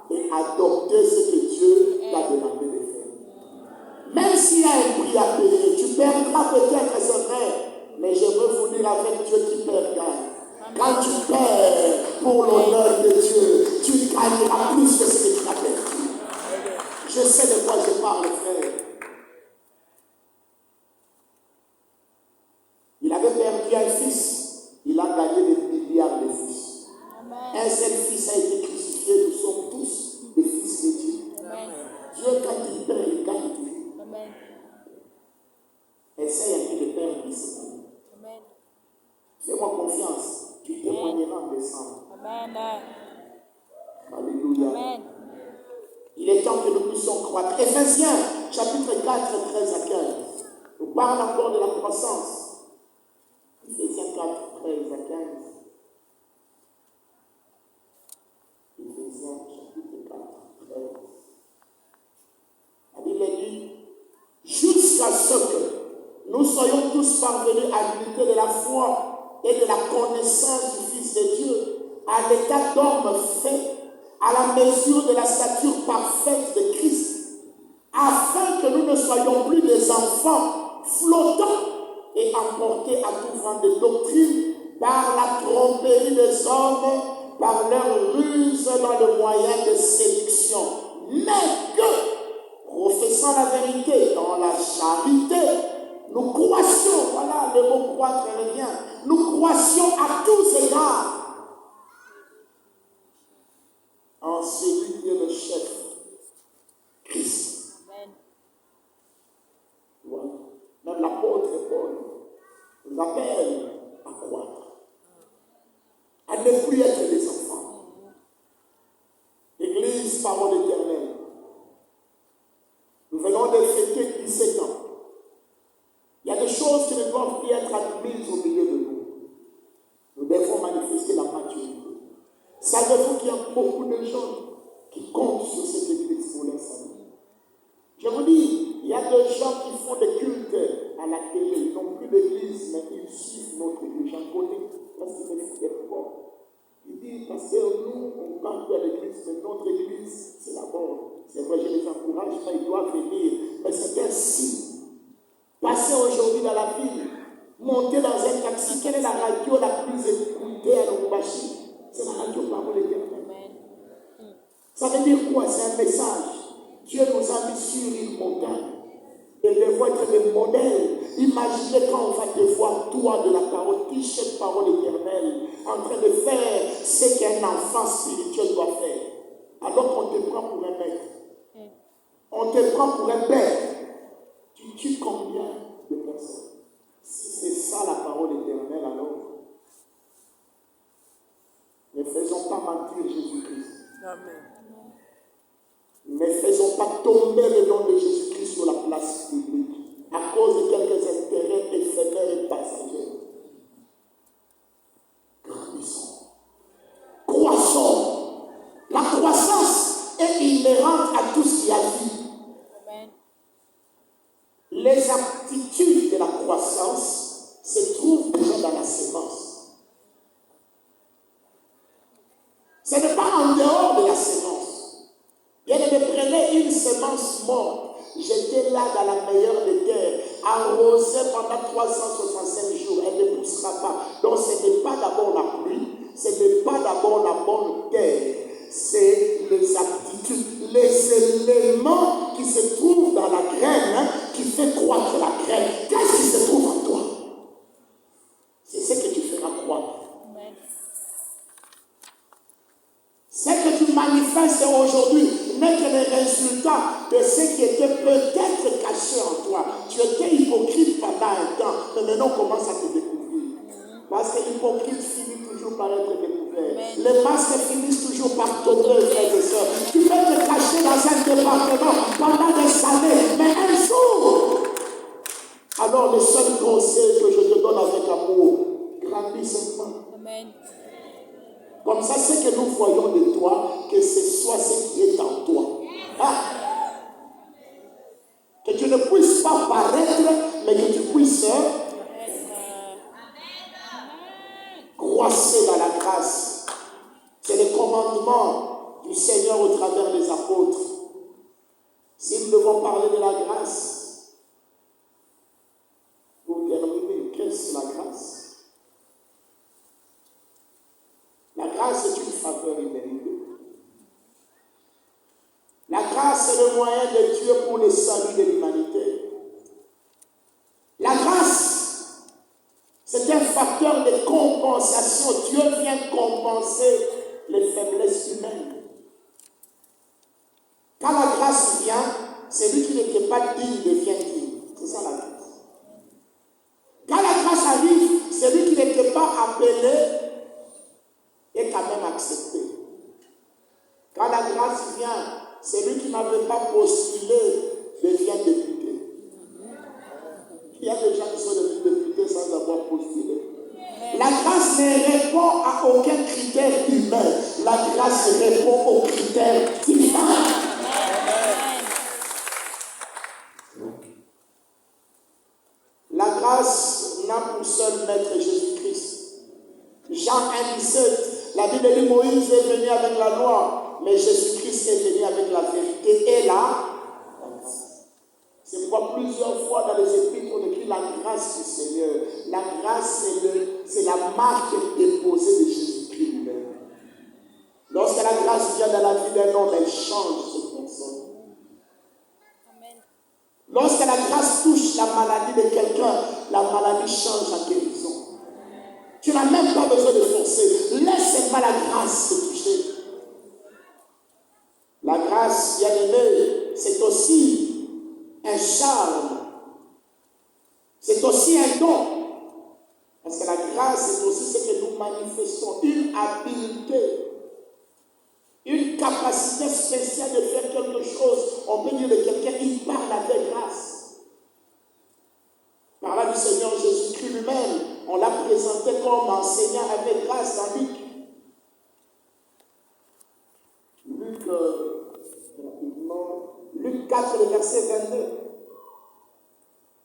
et adopter ce que Dieu t'a demandé de faire. Même s'il y a un prix à payer, tu perdras peut-être, c'est vrai, mais je veux vous dire avec Dieu qui perd gagne. Quand tu perds pour l'honneur de Dieu, tu gagneras plus que ce que tu as perdu. Je sais de quoi je parle, frère. Il avait perdu un fils, il a gagné des milliards de fils. Un seul fils a été crucifié, nous sommes tous des fils de Dieu. Dieu, quand il perd, il gagne toujours. Essaye un peu de perdre ici. Fais-moi confiance, tu témoigneras en décembre. Alléluia. Amen. Il est temps que nous puissions croître. Éphésiens, chapitre 4, 13 à 15. Nous parlons encore de la croissance. Éphésiens 4, 13 à 15. Éphésiens, chapitre 4, 13. La Bible dit, jusqu'à ce que nous soyons tous parvenus à l'unité de la foi et de la connaissance du Fils de Dieu, à l'état d'homme fait, à la mesure de la stature parfaite de Christ, afin que nous ne soyons plus des enfants flottants et emportés à tout vent de doctrine par la tromperie des hommes, par leur ruse dans le moyen de séduction, mais que, professant la vérité dans la charité, nous croissions, voilà le mot croître revient, nous croissions à tous égards en celui qui est le chef, Christ. Amen. Voilà. Même l'apôtre Paul nous appelle à croître, à ne plus être des enfants. Église, parole éternelle. Nous venons de fêter 17 ans. Il y a des choses qui ne doivent plus être admises au milieu de nous. Nous devons manifester la maturité. Savez-vous qu'il y a beaucoup de gens qui comptent sur cette église pour leur salut? Je vous dis, il y a des gens qui font des cultes à la télé. Ils n'ont plus d'église, mais ils suivent notre église. J'en connais parce qu'ils me font fort. Il dit, parce que nous, on parle à l'église, mais notre église, c'est la mort. C'est vrai, je les encourage, mais ils doivent venir. Mais c'est ainsi. Passer aujourd'hui dans la ville, monter dans un taxi, quelle est la radio la plus écoutée à Lubumbashi? C'est la radio Parole éternelle. Ça veut dire quoi? C'est un message. Dieu nous a mis sur une montagne. Et devons être des modèles. Imaginez quand on va te voir, toi, de la parole, qui cette parole éternelle, en train de faire ce qu'un enfant spirituel doit faire. Alors qu'on te prend pour un maître. On te prend pour un père. Tu tues combien de personnes? Si c'est ça la parole éternelle, alors ne faisons pas mentir Jésus-Christ. Amen. Ne faisons pas tomber le nom de Jésus-Christ sur la place publique à cause de quelques intérêts éphémères et passagers. Grandissons. Croissons. La croissance est inhérente à tout ce qui a vie. Amen. Les aptitudes de la croissance se trouvent déjà dans la sémence. Ce n'est pas en dehors de la sémence. Bien aimé, prenez une sémence morte, jetez-la dans la meilleure des terres, arrosée pendant 365 jours, elle ne poussera pas. Donc ce n'est pas d'abord la pluie, ce n'est pas d'abord la bonne terre, c'est les aptitudes, les éléments qui se trouvent dans la graine, qui fait croître la graine. Qu'est-ce qui se trouve en toi? C'est ce que tu feras croître. Amen. Ce que tu manifestes aujourd'hui n'est que le résultat de ce qui était peut-être caché en toi. Tu étais hypocrite pendant un temps, mais maintenant on commence à te découvrir. Parce que l'hypocrite finit toujours par être découvert. Les masques finissent toujours par tomber, frères et sœurs. Tu peux te cacher dans un département pendant des années, mais un jour, alors le seul conseil que je te donne avec amour, grandis simplement. Amen. Comme ça, ce que nous voyons de toi, que ce soit ce qui est en toi. Ah. Que tu ne puisses pas paraître, mais que tu puisses croître dans la grâce. C'est le commandement du Seigneur au travers des apôtres. Si nous devons parler de la grâce, pour terminer, qu'est-ce que la grâce? La grâce est une faveur imméritée. La grâce est le moyen de Dieu pour le salut de l'humanité. La grâce, c'est un facteur de compensation. Dieu vient compenser les faiblesses humaines. Quand la grâce vient, celui qui n'était pas digne devient digne. C'est ça la grâce. Quand la grâce arrive, celui qui n'était pas appelé est quand même accepté. Quand la grâce vient, celui qui n'avait pas postulé devient député. Il y a des gens qui sont devenus députés sans avoir postulé. La grâce ne répond à aucun critère humain. La grâce répond aux critères divins. La grâce n'a pour seul maître Jésus-Christ. Jean 1,17. La Bible dit Moïse est venu avec la loi, mais Jésus-Christ est venu avec la vérité et la grâce. C'est pourquoi plusieurs fois dans les épîtres on écrit la grâce du Seigneur. La grâce, c'est la marque déposée de Jésus-Christ lui-même. Lorsque la grâce vient dans la vie d'un homme, elle change cette personne. Amen. Lorsque la grâce touche la maladie de quelqu'un, la maladie change en guérison. Tu n'as même pas besoin de forcer. Laisse seulement la grâce te toucher. La grâce, bien aimé, c'est aussi un charme. C'est aussi un don. Parce que la grâce, c'est aussi ce que nous manifestons. Une habileté. Une capacité spéciale de faire quelque chose. On peut dire de quelqu'un qui parle avec grâce. Par là du Seigneur Jésus-Christ lui-même, on l'a présenté comme enseignant avec grâce dans Luc. Luc 4, le verset 22.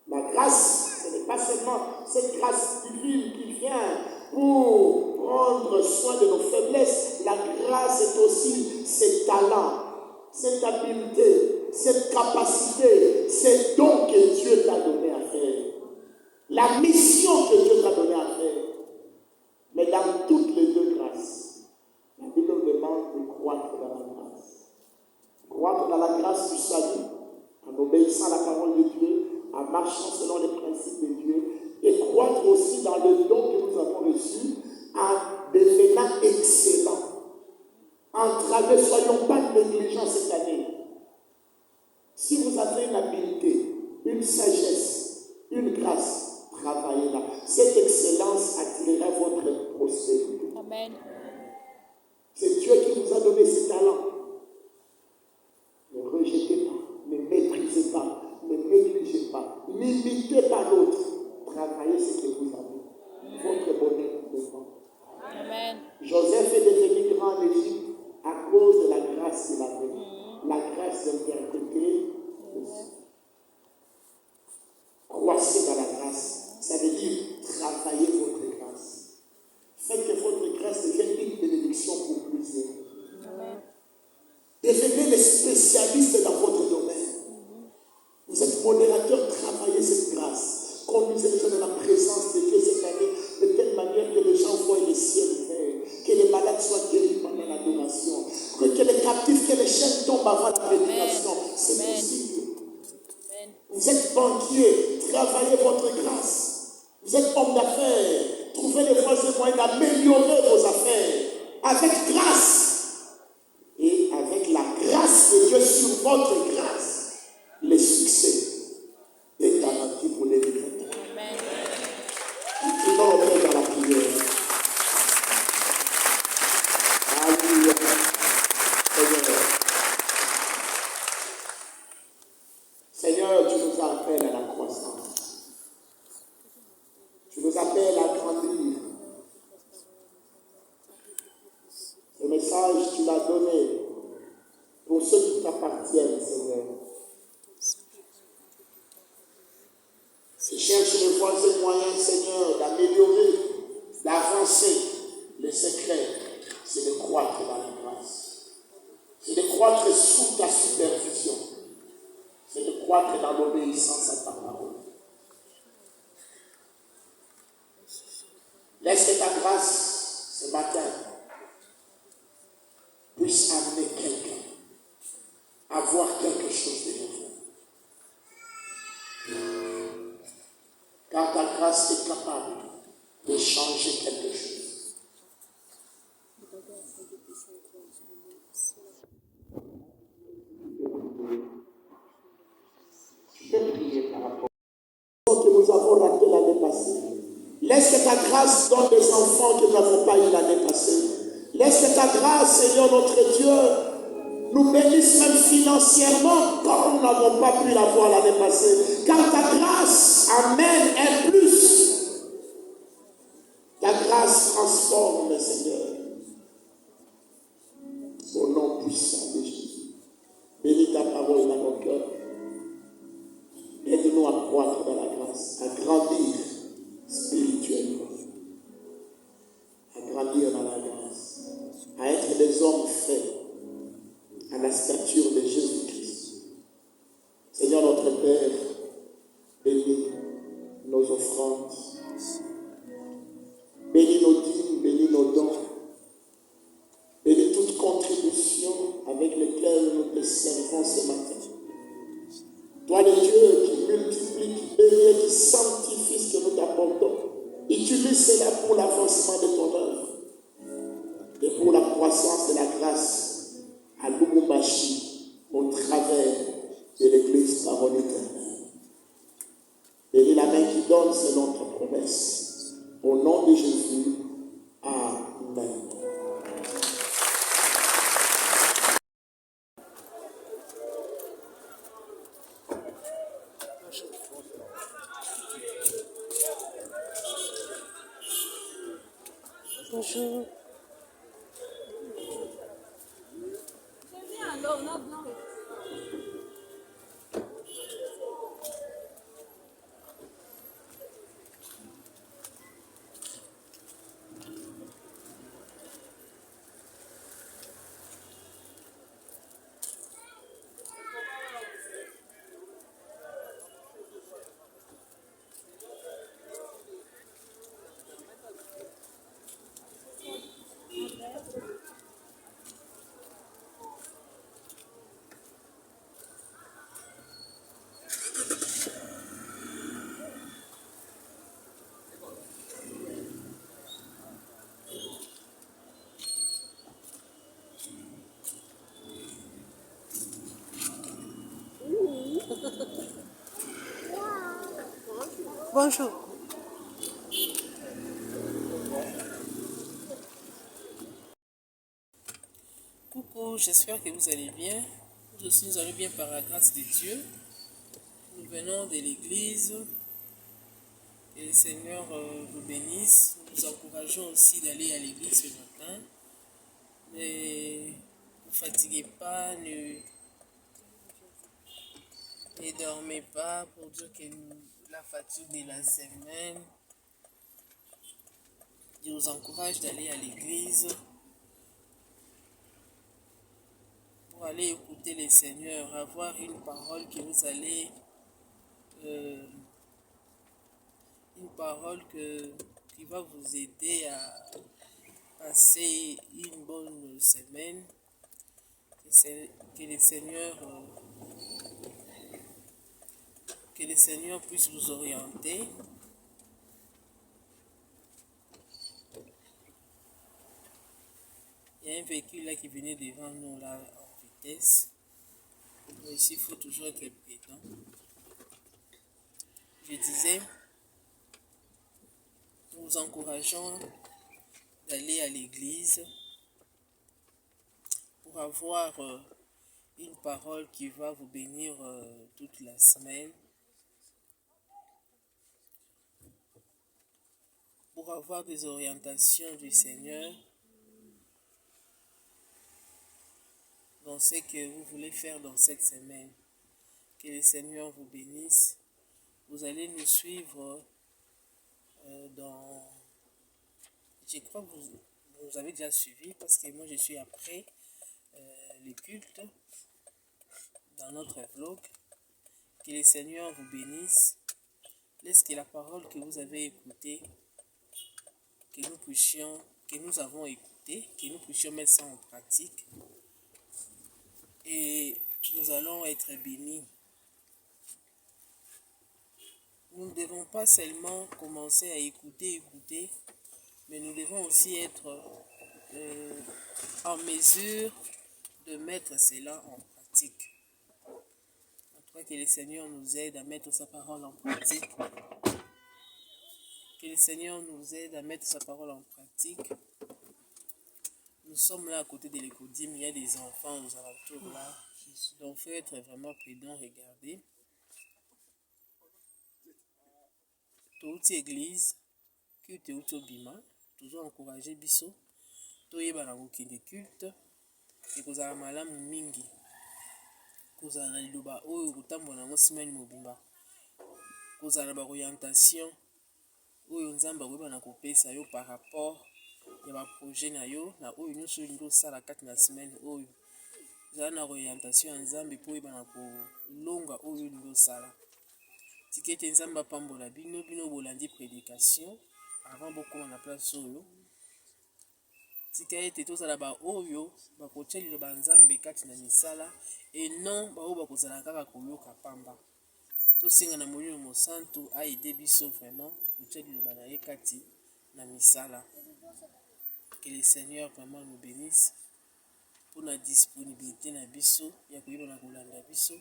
La grâce, ce n'est pas seulement cette grâce divine qui vient pour prendre soin de nos faiblesses. La grâce est aussi ces talents, cette habileté, cette capacité, ces dons que Dieu t'a donné à faire. La mission que Dieu t'a donnée à faire. Mais dans toutes les deux grâces, la Bible nous demande de croître dans la grâce. Croître dans la grâce du salut, en obéissant à la parole de Dieu, en marchant selon les principes de Dieu, et croître aussi dans le don que nous avons reçu, en devenant excellent. En travail, soyons pas négligents cette année. une habileté, une sagesse, une grâce, travaillez-la. Cette excellence attirera votre prospérité. Amen. C'est Dieu qui vous a donné ces talents. Ne rejetez pas, ne méprisez pas, ne négligez pas, n'imitez pas l'autre. Travaillez ce que vous avez. Votre bonheur dépend. Amen. Joseph est devenu grand en Égypte à cause de la grâce qu'il avait. La grâce d'interpréter. Croissez dans la grâce. Ça veut dire travaillez votre grâce. Faites que votre grâce devienne une bénédiction pour plusieurs. Amen. Devenez les spécialistes dans votre domaine. Vous êtes modérateur, travaillez cette grâce. Conduisez les gens dans la présence de Dieu cette année, de telle manière que les gens voient le ciel ouvert, que les malades soient guéris pendant l'adoration, que les captifs, que les chaînes tombent avant la prédication. C'est possible. Amen. Vous êtes banquier, travaillez votre grâce. Vous êtes homme d'affaires, trouvez les voies et moyens d'améliorer vos affaires avec grâce. Et avec la grâce de Dieu sur votre grâce, le succès est garanti pour les vivants. Amen. Nous allons faire dans la prière. Alléluia. Seigneur, tu nous appelles à la croissance. Tu nous appelles à grandir. Ce message, tu l'as donné pour ceux qui t'appartiennent, Seigneur. Je cherche les voies et moyens, Seigneur, d'améliorer, d'avancer. Le secret, c'est de croître dans la grâce. C'est de croître sous ta supervision. C'est de croître dans l'obéissance à ta parole. Laisse que ta grâce, ce matin, puisse amener quelqu'un à voir quelque chose de nouveau. Car ta grâce est capable de changer quelque chose. Tu peux prier par rapport à ce que nous avons raté l'année passée. Laisse que ta grâce donne des enfants que nous n'avons pas eu l'année passée. Laisse que ta grâce, Seigneur notre Dieu, nous bénisse même financièrement comme nous n'avons pas pu l'avoir l'année passée. Car ta grâce amène un plus. Ta grâce transforme, Seigneur. Au nom puissant de Jésus. Bénis ta parole dans nos cœurs. Aide-nous à croître dans la grâce, à grandir spirituellement, à grandir dans la grâce, à être des hommes faits à la stature de Jésus-Christ. Seigneur notre Père, bénis nos offrandes, bénis nos dîmes, bénis nos dons, bénis toute contribution avec laquelle nous te servons ce matin. Toi, le Dieu qui multiplie, qui bénit et qui sanctifie ce que nous t'apportons, utilise cela pour l'avancement de ton œuvre et pour la croissance de la grâce à Lubumbashi au travers de l'Église Parole éternelle. Bénis la main qui donne selon ta promesse. Au nom de Jésus, Amen. Bonjour. Bonjour. Coucou, j'espère que vous allez bien. Nous aussi, nous allons bien par la grâce de Dieu. Nous venons de l'église. Que le Seigneur vous bénisse. Nous vous encourageons aussi d'aller à l'église ce matin. Ne vous fatiguez pas, ne dormez pas pour dire que la fatigue de la semaine. Je vous encourage d'aller à l'église pour aller écouter le Seigneur, avoir une parole que vous allez... une parole qui va vous aider à passer une bonne semaine. Que le Seigneur puisse vous orienter. Il y a un véhicule là qui venait devant nous là en vitesse. Mais ici, il faut toujours être prudent. Je disais, nous vous encourageons d'aller à l'église pour avoir une parole qui va vous bénir toute la semaine, pour avoir des orientations du Seigneur dans ce que vous voulez faire dans cette semaine. Que le Seigneur vous bénisse. Vous allez nous suivre dans... Je crois que vous avez déjà suivi parce que moi je suis après le culte dans notre vlog. Que le Seigneur vous bénisse. Laisse que la parole que vous avez écoutée, que nous avons écouté, que nous puissions mettre ça en pratique. Et nous allons être bénis. Nous ne devons pas seulement commencer à écouter, mais nous devons aussi être en mesure de mettre cela en pratique. En tout cas, que le Seigneur nous aide à mettre sa parole en pratique. Que le Seigneur nous aide à mettre sa parole en pratique. Nous sommes là à côté de l'écodime, il y a des enfants aux alentours là. Donc, il faut être vraiment prudent, regardez. Toute église, culte ou bima, toujours encourager biso. Toyeba na kokende culte, et kozala malamu mingi. Kozala na liloba oyo kotambola na semaine mobimba. Kozala ba orientation oyo nzamba koyeba na kopesa yo par rapport ya ba projet na yo na oyo nyonso olingi osala kati na semaine oyo. Zala na orientation ya nzambe po oyeba na kolonga oyo olingi osala. Tika ete nzambe apambola bino bolandi prédication avant bokoma na place oyo. Tika ete tozala ba oyo bakotia liloba nzambe kati na misala et non ba oyo bakozala kaka koyoka pamba. Tosenga na Molimo Mosantu aide biso vraiment kotia liloba na ye kati na misala. Que le Seigneur vraiment nous bénisse pour la disponibilité na biso ya koyeba na kolanda biso.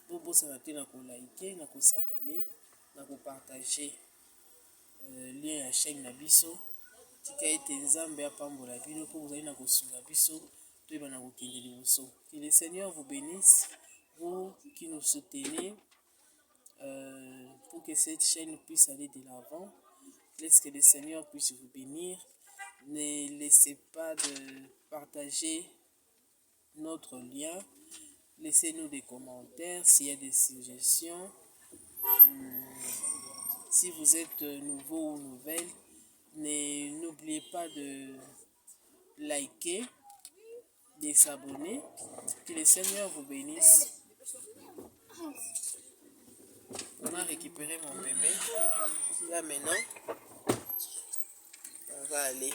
Bosana te na kolike, na kosabone, na kopartager lien ya chaîne na biso. Tika ete nzambe apambola bino po bozali na kosunga biso toyeba na kokende liboso. Que le Seigneur vous bénisse, vous qui nous soutenez, pour que cette chaîne puisse aller de l'avant. Laisse que le Seigneur puisse vous bénir. Ne laissez pas de partager notre lien. Laissez-nous des commentaires s'il y a des suggestions. Si vous êtes nouveau ou nouvelle, n'oubliez pas de liker, de s'abonner. Que le Seigneur vous bénisse. On a récupéré mon bébé. Là maintenant, on va aller.